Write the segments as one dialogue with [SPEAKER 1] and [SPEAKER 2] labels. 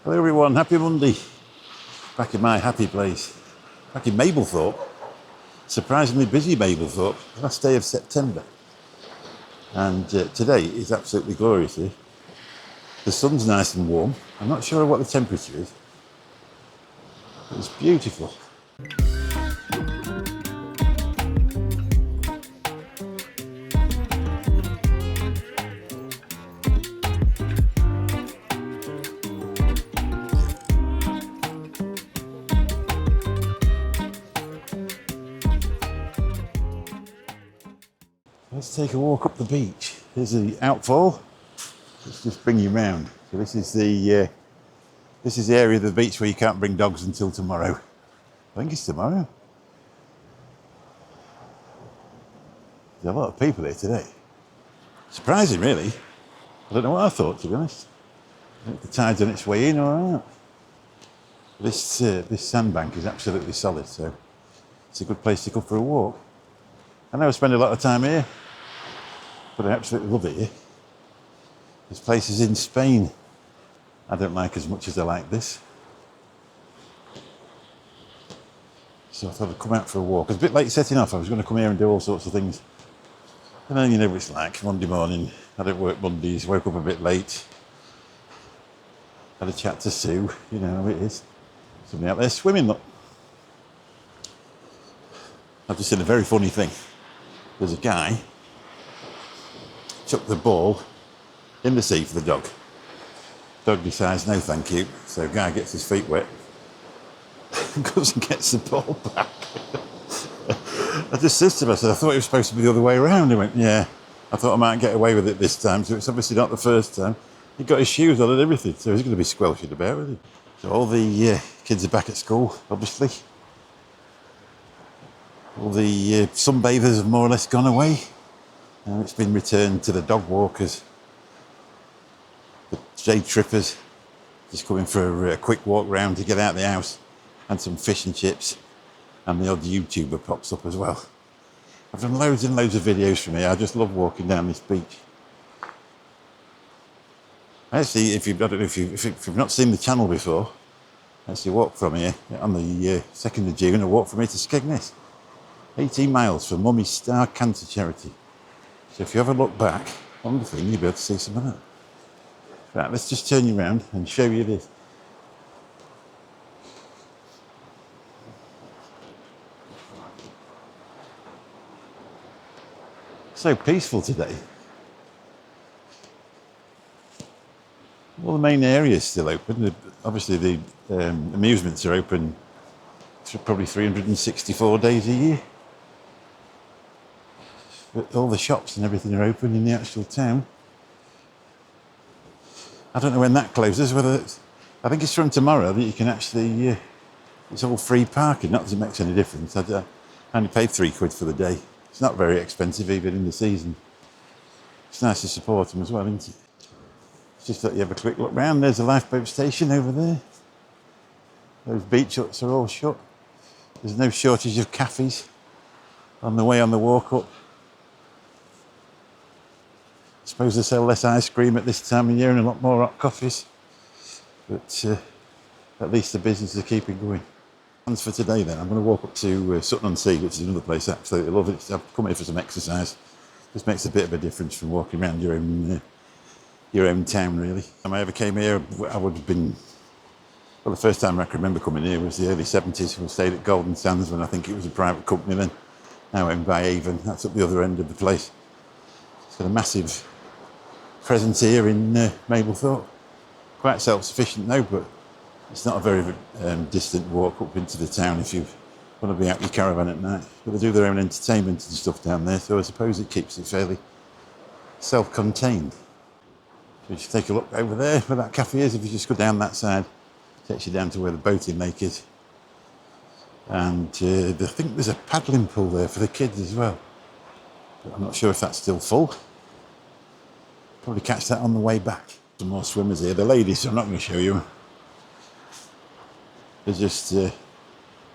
[SPEAKER 1] Hello everyone, happy Monday. Back in my happy place, back in Mablethorpe. Surprisingly busy Mablethorpe, last day of September. And today is absolutely glorious here. The sun's nice and warm. I'm not sure what the temperature is, but it's beautiful. Let's take a walk up the beach. Here's the outfall. Let's just bring you round. So this is the area of the beach where you can't bring dogs until tomorrow. I think it's tomorrow. There's a lot of people here today. Surprising, really. I don't know what I thought, to be honest. I think the tide's on its way in, all right. This sandbank is absolutely solid, so it's a good place to go for a walk. I know I spend a lot of time here, but I absolutely love it here. There's places in Spain I don't like as much as I like this. So I thought I'd come out for a walk. I was a bit late setting off. I was going to come here and do all sorts of things. And then you know what it's like, Monday morning. I don't work Mondays, woke up a bit late. Had a chat to Sue, you know how it is. Somebody out there swimming, look. I've just seen a very funny thing. There's a guy chucked the ball in the sea for the dog. Dog decides no thank you, so the guy gets his feet wet and goes and gets the ball back. I just said to myself, I thought it was supposed to be the other way around. He went, yeah, I thought I might get away with it this time, so it's obviously not the first time. He got his shoes on and everything, so he's going to be squelching about, isn't he? So all the kids are back at school, obviously. All the sunbathers have more or less gone away. And it's been returned to the dog walkers, the day trippers, just coming for a quick walk round to get out of the house, and some fish and chips, and the odd YouTuber pops up as well. I've done loads and loads of videos from here. I just love walking down this beach. Actually, if you've not seen the channel before, actually walk from here on the 2nd of June, a walk from here to Skegness. 18 miles for Mummy's Star Cancer Charity. So if you ever look back on the thing, you'll be able to see some of that. Right, let's just turn you around and show you this. So peaceful today. All the main areas still open. Obviously the amusements are open probably 364 days a year. But all the shops and everything are open in the actual town. I don't know when that closes, I think it's from tomorrow that you can actually, it's all free parking, not that it makes any difference. I only paid £3 for the day. It's not very expensive even in the season. It's nice to support them as well, isn't it? Just let you have a quick look round. There's a lifeboat station over there. Those beach huts are all shut. There's no shortage of cafes on the way on the walk up. I suppose they sell less ice cream at this time of year and a lot more hot coffees. But at least the business is keeping going. Plans for today then, I'm going to walk up to Sutton On Sea, which is another place I absolutely love. I've come here for some exercise. Just makes a bit of a difference from walking around your own town, really. When I ever came here, I would have been, well, the first time I can remember coming here was the early 70s. We stayed at Golden Sands when I think it was a private company then. Now owned by Avon. That's up the other end of the place. It's got a massive presence here in Mablethorpe. Quite self-sufficient though, but it's not a very distant walk up into the town if you want to be out your caravan at night. But they do their own entertainment and stuff down there, so I suppose it keeps it fairly self-contained. So just take a look over there where that cafe is. If you just go down that side, it takes you down to where the boating lake is. And I think there's a paddling pool there for the kids as well. But I'm not sure if that's still full. Probably catch that on the way back. Some more swimmers here. The ladies, I'm not going to show you. They're just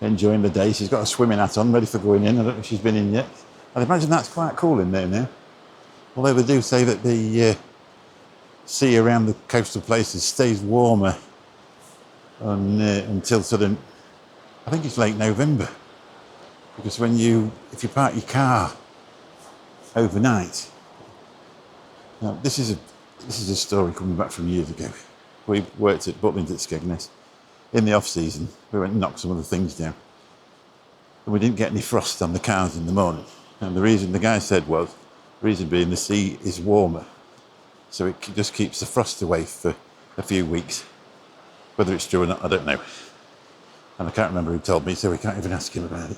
[SPEAKER 1] enjoying the day. She's got a swimming hat on, ready for going in. I don't know if she's been in yet. I'd imagine that's quite cool in there now. Although they do say that the sea around the coastal places stays warmer until sort of, I think it's late November. Because if you park your car overnight, now this is a story coming back from years ago. We worked at Butlins at Skegness. In the off season, we went and knocked some of the things down, and we didn't get any frost on the cars in the morning. And the guy said was, the reason being the sea is warmer, so it just keeps the frost away for a few weeks. Whether it's true or not, I don't know. And I can't remember who told me, so we can't even ask him about it.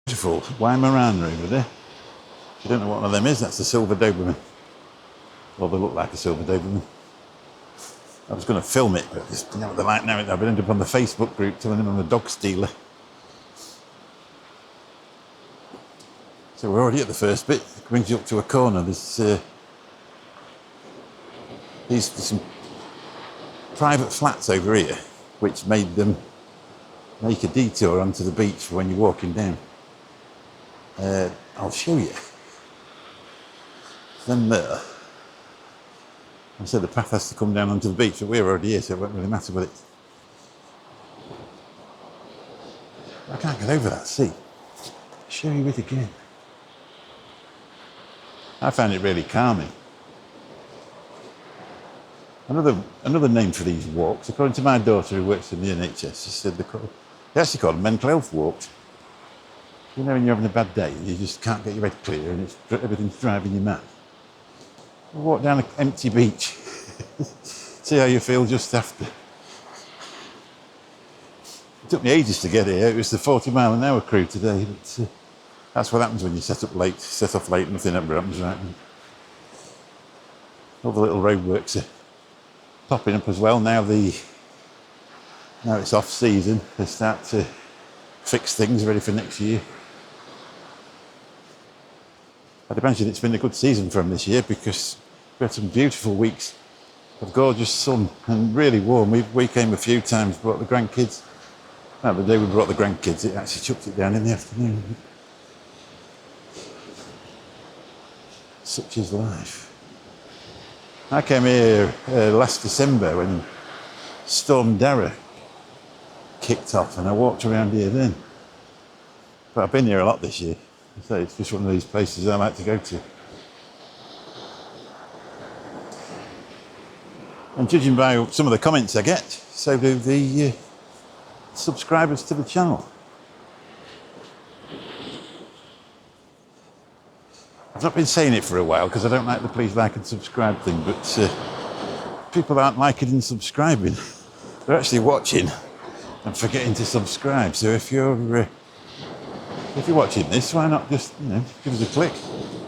[SPEAKER 1] Beautiful Weimaraner over there. If you don't know what one of them is, that's a silver Doberman. Well, they look like a silver Doberman. I was going to film it, but just, what they're like now, I've ended up on the Facebook group telling them I'm a dog stealer. So we're already at the first bit. It brings you up to a corner. There's some private flats over here, which made them make a detour onto the beach for when you're walking down. I'll show you. Then there. I said the path has to come down onto the beach, but we're already here, so it won't really matter with it. I can't get over that sea. I'll show you it again. I found it really calming. Another name for these walks, according to my daughter who works in the NHS, she said they actually call them mental health walks. You know, when you're having a bad day and you just can't get your head clear and everything's driving you mad. Walk down an empty beach, see how you feel just after. It took me ages to get here. It was the 40-mile-an-hour crew today. But, that's what happens when you set off late, nothing ever happens, right? All the little roadworks are popping up as well. Now it's off season, they start to fix things ready for next year. I'd imagine it's been a good season for them this year because we had some beautiful weeks of gorgeous sun and really warm. We came a few times, brought the grandkids. Well, the day we brought the grandkids, it actually chucked it down in the afternoon. Such is life. I came here last December when Storm Dara kicked off and I walked around here then. But I've been here a lot this year. So it's just one of these places I like to go to. And judging by some of the comments I get, so do the subscribers to the channel. I've not been saying it for a while because I don't like the please like and subscribe thing, but people aren't liking and subscribing. They're actually watching and forgetting to subscribe. So if you're watching this, why not just, give us a click,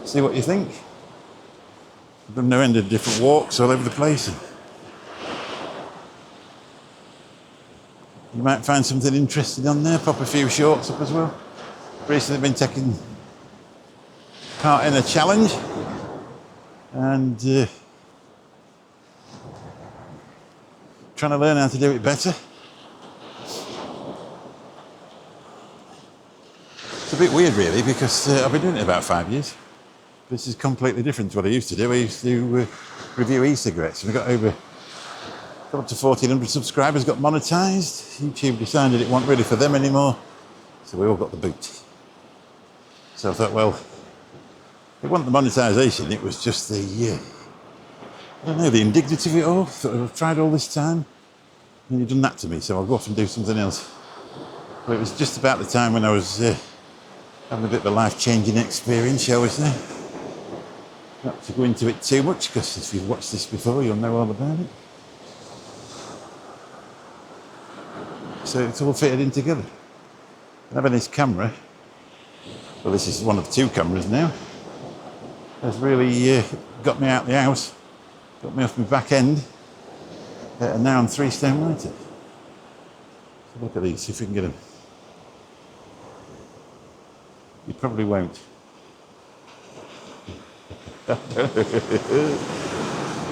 [SPEAKER 1] see what you think. I've done no end of different walks all over the place. You might find something interesting on there, pop a few shorts up as well. Recently been taking part in a challenge and trying to learn how to do it better. It's a bit weird really because I've been doing it about 5 years. This is completely different to what I used to do. I used to review e-cigarettes and I got up to 1,400 subscribers, got monetised. YouTube decided it wasn't really for them anymore, so we all got the boot. So I thought, well, it wasn't the monetisation, it was just the indignity of it all. Thought I've tried all this time and you've done that to me, so I'll go off and do something else. But it was just about the time when I was having a bit of a life-changing experience, shall we say. Not to go into it too much, because if you've watched this before, you'll know all about it. So it's all fitted in together. And having this camera, well, this is one of 2 cameras now, has really got me out the house, got me off my back end, and now I'm 3 stone lighter. So look at these, see if we can get them. You probably won't. It's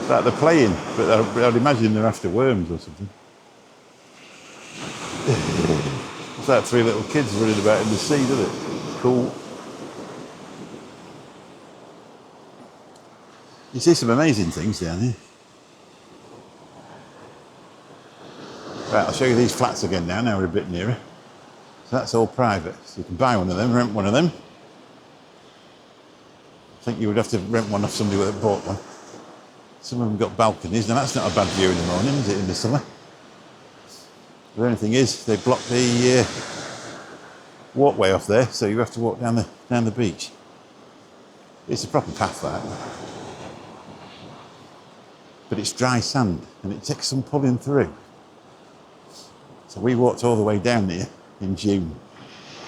[SPEAKER 1] like they're playing, but I'd imagine they're after worms or something. It's like 3 little kids running about in the sea, doesn't it? Cool. You see some amazing things down here. Right, I'll show you these flats again now we're a bit nearer. So that's all private. So you can buy one of them, rent one of them. I think you would have to rent one off somebody that bought one. Some of them got balconies. Now that's not a bad view in the morning, is it, in the summer? The only thing is, they block the walkway off there, so you have to walk down the beach. It's a proper path, that. But it's dry sand, and it takes some pulling through. So we walked all the way down here in June,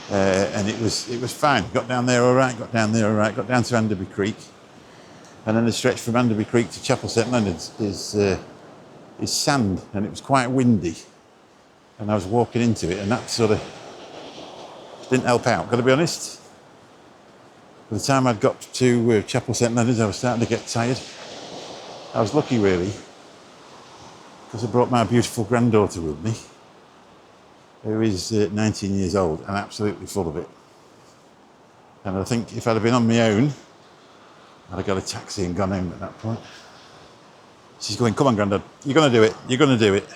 [SPEAKER 1] and it was fine. Got down there all right, got down to Anderby Creek, and then the stretch from Anderby Creek to Chapel St Leonard's is sand, and it was quite windy. And I was walking into it, and that sort of didn't help out, got to be honest. By the time I'd got to Chapel St Leonard's, I was starting to get tired. I was lucky, really, because I brought my beautiful granddaughter with me, who is 19 years old and absolutely full of it. And I think if I'd have been on my own, I'd have got a taxi and gone home at that point. She's going, "Come on, Grandad, you're going to do it, you're going to do it."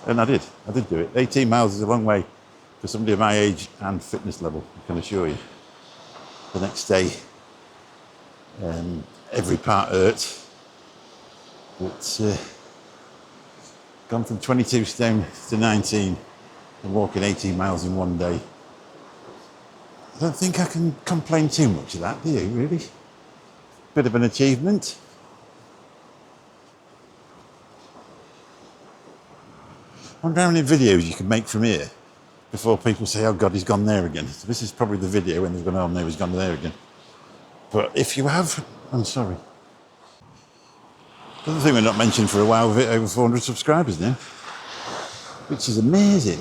[SPEAKER 1] And I did do it. 18 miles is a long way for somebody of my age and fitness level, I can assure you. The next day, every part hurt, but gone from 22 stone to 19 and walking 18 miles in one day. I don't think I can complain too much of that, do you, really? Bit of an achievement. I wonder how many videos you can make from here before people say, "Oh God, he's gone there again." So this is probably the video when they've gone, "Oh no, he's gone there again." But if you have, I'm sorry. The other thing we're not mentioned for a while, we've hit over 400 subscribers now, which is amazing.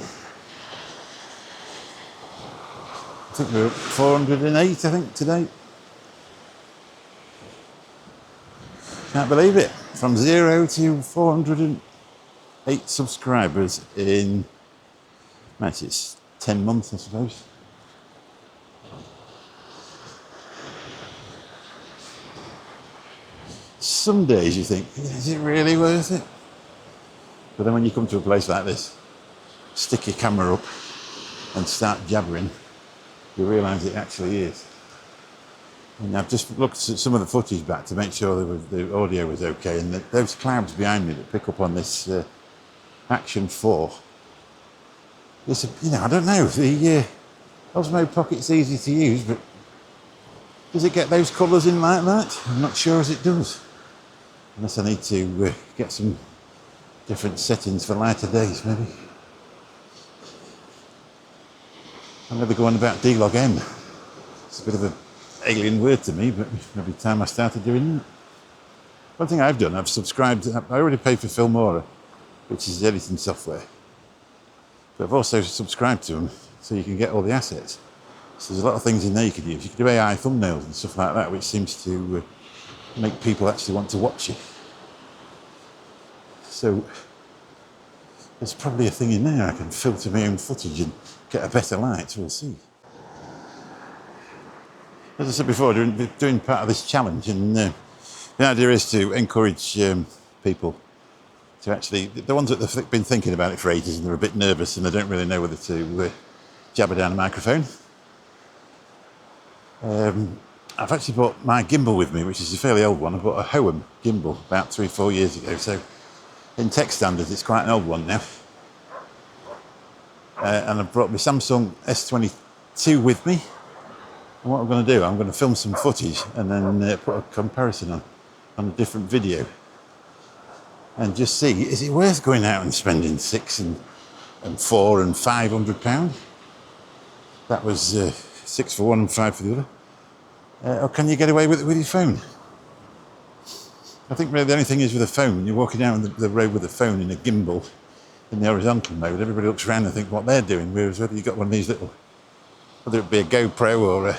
[SPEAKER 1] I think we're at 408, I think, today. Can't believe it. From 0 to 408 subscribers in, it's 10 months, I suppose. Some days you think, is it really worth it? But then when you come to a place like this, stick your camera up and start jabbering, you realise it actually is. And I've just looked at some of the footage back to make sure the audio was okay, and those clouds behind me that pick up on this Action 4. It's I don't know, the Osmo Pocket's easy to use, but does it get those colours in like that? I'm not sure as it does. Unless I need to get some different settings for lighter days, maybe. I'm never going about D-Log M. It's a bit of an alien word to me, but every time I started doing it. One thing I've done, I've subscribed, I already pay for Filmora, which is editing software. But I've also subscribed to them so you can get all the assets. So there's a lot of things in there you could use. You could do AI thumbnails and stuff like that, which seems to make people actually want to watch it. So there's probably a thing in there I can filter my own footage and get a better light, we'll see. As I said before, doing part of this challenge, and the idea is to encourage people to actually, the ones that have been thinking about it for ages and they're a bit nervous and they don't really know whether to jabber down a microphone. I've actually brought my gimbal with me, which is a fairly old one. I bought a Hohem gimbal about 3-4 years ago, so in tech standards it's quite an old one now. And I've brought my Samsung S22 with me. And what I'm going to do, I'm going to film some footage and then put a comparison on a different video. And just see, is it worth going out and spending £6 and £4 and £500? That was 6 for one and 5 for the other. Or can you get away with it with your phone? I think really the only thing is with a phone, when you're walking down the road with a phone in a gimbal in the horizontal mode, everybody looks around and think what they're doing, whereas whether you've got one of these little, whether it be a GoPro or a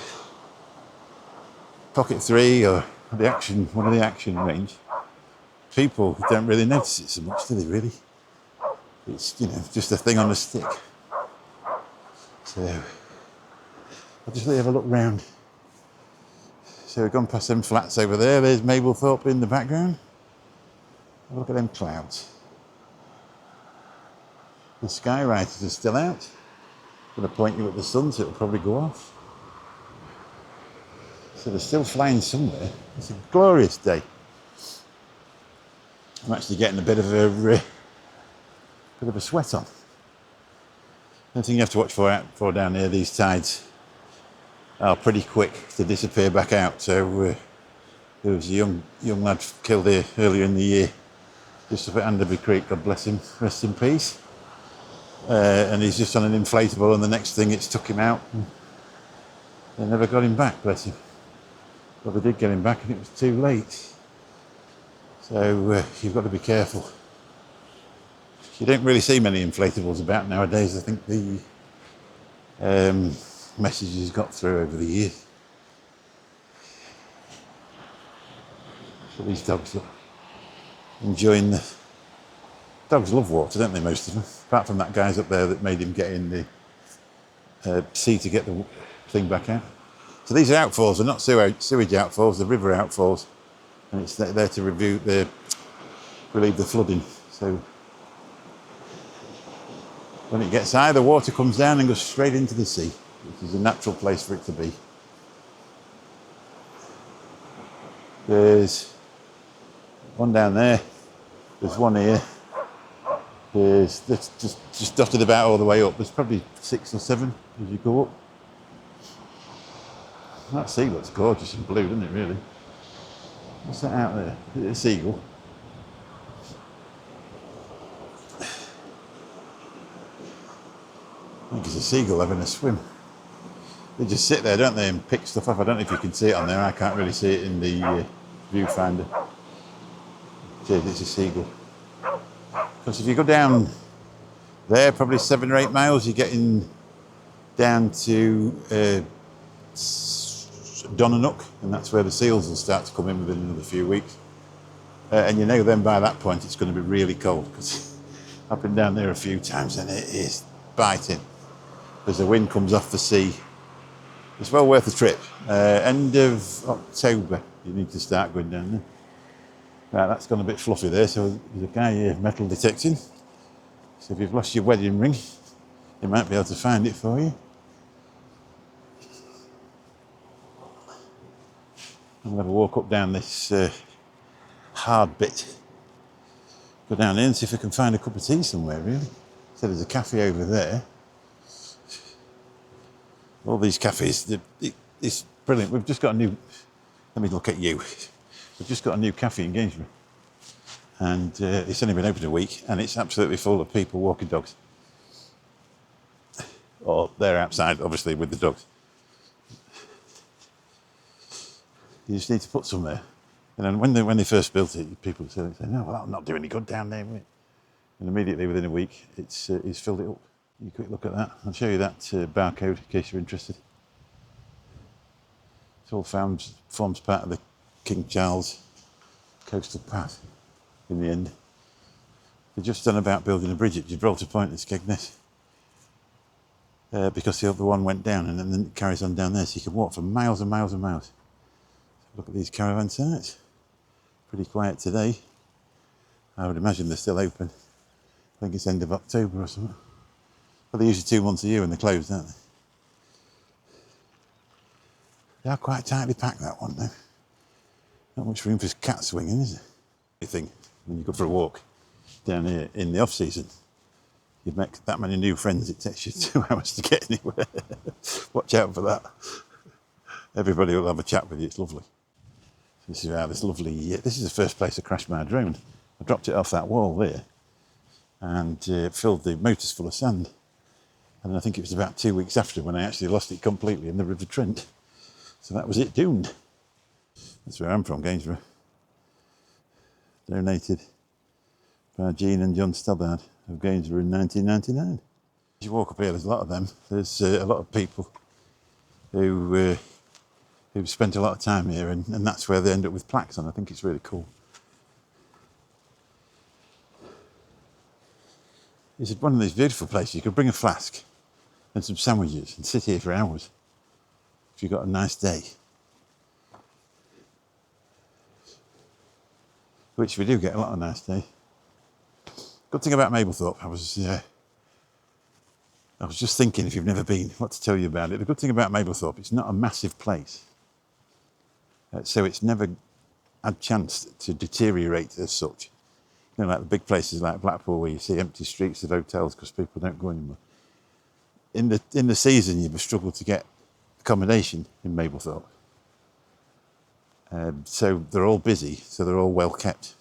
[SPEAKER 1] Pocket 3 or one of the Action range, people don't really notice it so much, do they really? It's, just a thing on a stick. So, I'll just have a look round. So we've gone past them flats over there. There's Mabel Thorp in the background. Have a look at them clouds. The skywriters are still out. I'm going to point you at the sun, so it'll probably go off. So they're still flying somewhere. It's a glorious day. I'm actually getting a bit of a sweat on. The thing you have to watch for down here, these tides are pretty quick to disappear back out. So there was a young lad killed here earlier in the year, just up at Anderby Creek, God bless him, rest in peace. And he's just on an inflatable, and the next thing it's took him out. They never got him back, bless him. Well, they did get him back, and it was too late. So you've got to be careful. You don't really see many inflatables about nowadays. I think the message has got through over the years. So these dogs are enjoying the... Dogs love water, don't they, most of them? Apart from that guy's up there that made him get in the sea to get the thing back out. So these are outfalls. They're not sewage outfalls, they're river outfalls. And it's there to relieve the flooding. So when it gets high, the water comes down and goes straight into the sea, which is a natural place for it to be. There's one down there, there's one here, there's just dotted about all the way up. There's probably 6 or 7 as you go up. That sea looks gorgeous and blue, doesn't it, really? What's that out there? Is it a seagull? I think it's a seagull having a swim. They just sit there, don't they, and pick stuff up. I don't know if you can see it on there. I can't really see it in the viewfinder. It's a seagull. Because if you go down there, probably 7 or 8 miles, you're getting down to Donanook, and that's where the seals will start to come in within another few weeks. And you know then by that point it's going to be really cold, because I've been down there a few times and it is biting. As the wind comes off the sea, it's well worth the trip. End of October you need to start going down there. Right, that's gone a bit fluffy there, so there's a guy here metal detecting. So if you've lost your wedding ring, he might be able to find it for you. I'm going to have a walk up down this hard bit. Go down there and see if I can find a cup of tea somewhere, really. So there's a cafe over there. All these cafes, it's brilliant. We've just got a new... Let me look at you. We've just got a new cafe in Gainsborough. And it's only been open a week, and it's absolutely full of people walking dogs. Or they're outside, obviously, with the dogs. You just need to put some there. And then when they first built it, people would say, no, well, that'll not do any good down there. And immediately within a week, it's filled it up. You quick look at that. I'll show you that barcode in case you're interested. It all forms part of the King Charles Coastal Path in the end. They're just done about building a bridge at Gibraltar Point in Skegness. Because the other one went down, and then it carries on down there, so you can walk for miles and miles and miles. Look at these caravan sites. Pretty quiet today. I would imagine they're still open. I think it's end of October or something. Well, they're usually 2 months a year when they're closed, aren't they? They are quite tightly packed, that one, though. Not much room for cat swinging, is it? You think, when you go for a walk down here in the off-season, you'd make that many new friends, it takes you 2 hours to get anywhere. Watch out for that. Everybody will have a chat with you, it's lovely. This is how this is the first place I crashed my drone. I dropped it off that wall there and filled the motors full of sand. And I think it was about 2 weeks after when I actually lost it completely in the River Trent. So that was it, doomed. That's where I'm from, Gainsborough. Donated by Jean and John Stoddard of Gainsborough in 1999. As you walk up here, there's a lot of them. There's a lot of people who've spent a lot of time here, and that's where they end up with plaques on. I think it's really cool. It's one of these beautiful places. You could bring a flask and some sandwiches and sit here for hours if you've got a nice day. Which we do get a lot of nice days. Good thing about Mablethorpe, I was I was just thinking, if you've never been, what to tell you about it. The good thing about Mablethorpe, it's not a massive place. So it's never had chance to deteriorate as such. You know, like the big places like Blackpool where you see empty streets of hotels because people don't go anymore. In the season, you've struggled to get accommodation in Mablethorpe. So they're all busy, so they're all well kept.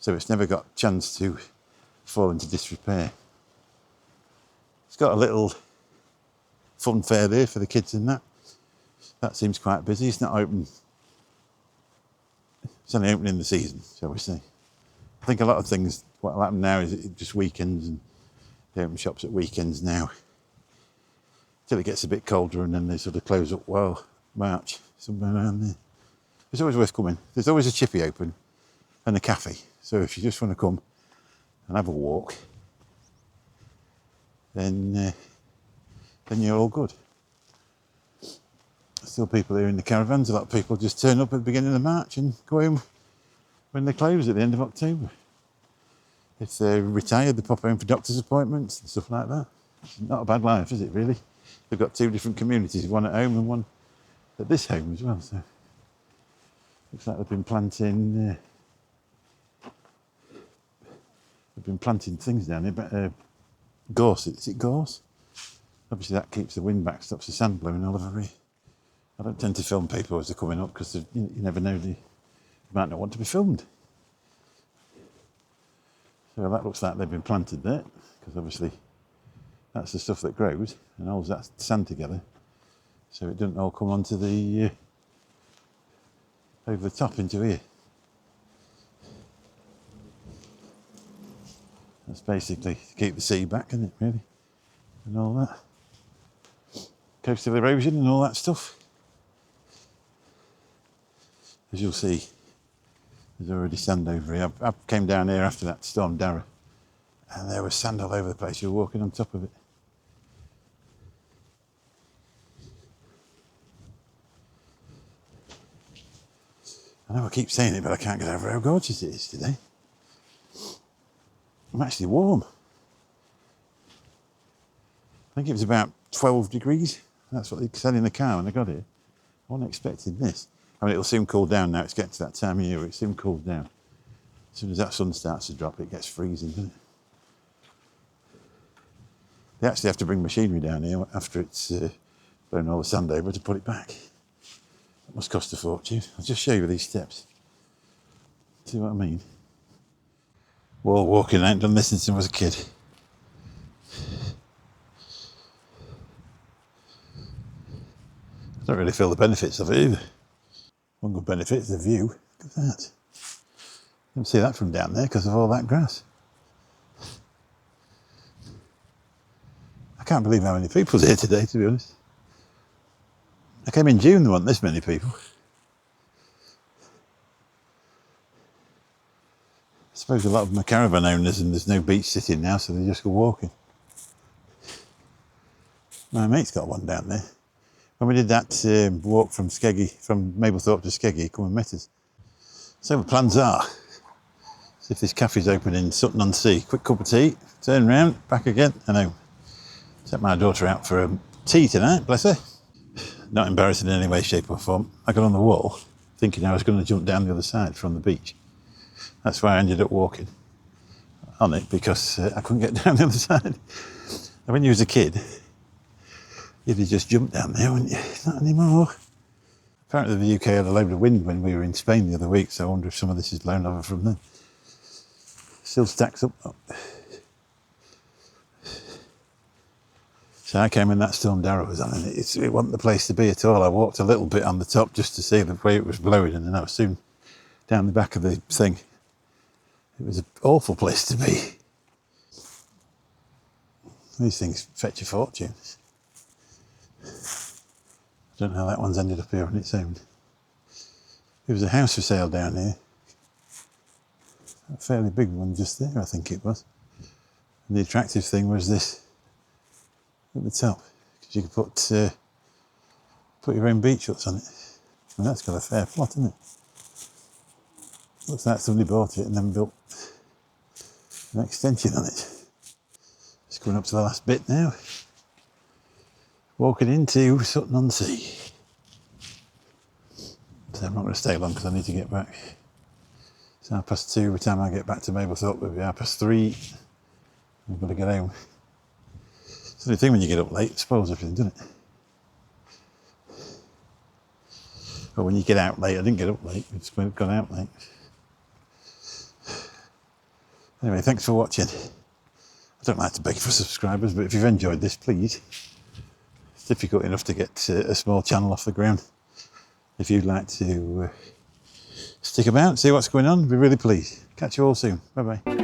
[SPEAKER 1] So it's never got a chance to fall into disrepair. It's got a little fun fair there for the kids and that. That seems quite busy. It's not open. It's only open in the season, shall we say. I think a lot of things, what will happen now is it just weekends, and they open shops at weekends now. Till it gets a bit colder and then they sort of close up, well, March, somewhere around there. It's always worth coming. There's always a chippy open and a cafe. So if you just want to come and have a walk, then you're all good. Still people here in the caravans. A lot of people just turn up at the beginning of March and go home when they close at the end of October. If they're retired, they pop home for doctor's appointments and stuff like that. It's not a bad life, is it, really? They've got two different communities, one at home and one at this home as well. So looks like they've been planting things down here, but gorse, is it gorse? Obviously that keeps the wind back, stops the sand blowing all over here. I don't tend to film people as they're coming up because you never know, they might not want to be filmed. So that looks like they've been planted there, because obviously that's the stuff that grows and holds that sand together, so it doesn't all come onto the over the top into here. That's basically to keep the sea back, isn't it, really? And all that. Coastal erosion and all that stuff. As you'll see, there's already sand over here. I came down here after that storm Dara, and there was sand all over the place. You were walking on top of it. I know I keep saying it, but I can't get over how gorgeous it is today. I'm actually warm. I think it was about 12 degrees. That's what they said in the car when I got here. I wasn't expecting this. I mean, it'll soon cool down now. It's getting to that time of year where it soon cools down. As soon as that sun starts to drop, it gets freezing, doesn't it? They actually have to bring machinery down here after it's blown all the sand over to put it back. That must cost a fortune. I'll just show you these steps. See what I mean? Wall walking, I ain't done this since I was a kid. I don't really feel the benefits of it either. One good benefit is the view. Look at that. You can see that from down there because of all that grass. I can't believe how many people's here today, to be honest. I came in June, there weren't this many people. I suppose a lot of them are caravan owners and there's no beach sitting now, so they just go walking. My mate's got one down there. When we did that walk from Mablethorpe to Skeggy, come and met us. So the plans are, see if this cafe's open in Sutton On Sea. Quick cup of tea, turn round, back again, and home. Set my daughter out for a tea tonight, bless her. Not embarrassing in any way, shape or form. I got on the wall thinking I was going to jump down the other side from the beach. That's why I ended up walking on it, because I couldn't get down the other side. And when you was a kid, you'd have just jumped down there, wouldn't you? Not anymore. Apparently the UK had a load of wind when we were in Spain the other week, so I wonder if some of this is blown over from there. Still stacks up. So I came in that storm Dara was on, and it wasn't the place to be at all. I walked a little bit on the top just to see the way it was blowing, and then I was soon down the back of the thing. It was an awful place to be. These things fetch a fortune. I don't know how that one's ended up here on its own. There was a house for sale down here. A fairly big one just there, I think it was. And the attractive thing was this at the top, because you could put your own beach huts on it. And that's got a fair plot, isn't it? Looks like somebody bought it and then built an extension on it. Just coming up to the last bit now. walking into Sutton on Sea. So I'm not going to stay long because I need to get back. It's 2:30. By the time I get back to Mablethorpe, it'll be 3:30. I've got to get home. It's the only thing when you get up late, it spoils everything, doesn't it? Or when you get out late, I didn't get up late, I just gone out late. Anyway, thanks for watching. I don't like to beg for subscribers, but if you've enjoyed this, please. It's difficult enough to get a small channel off the ground. If you'd like to stick about, see what's going on, I'd be really pleased. Catch you all soon. Bye bye.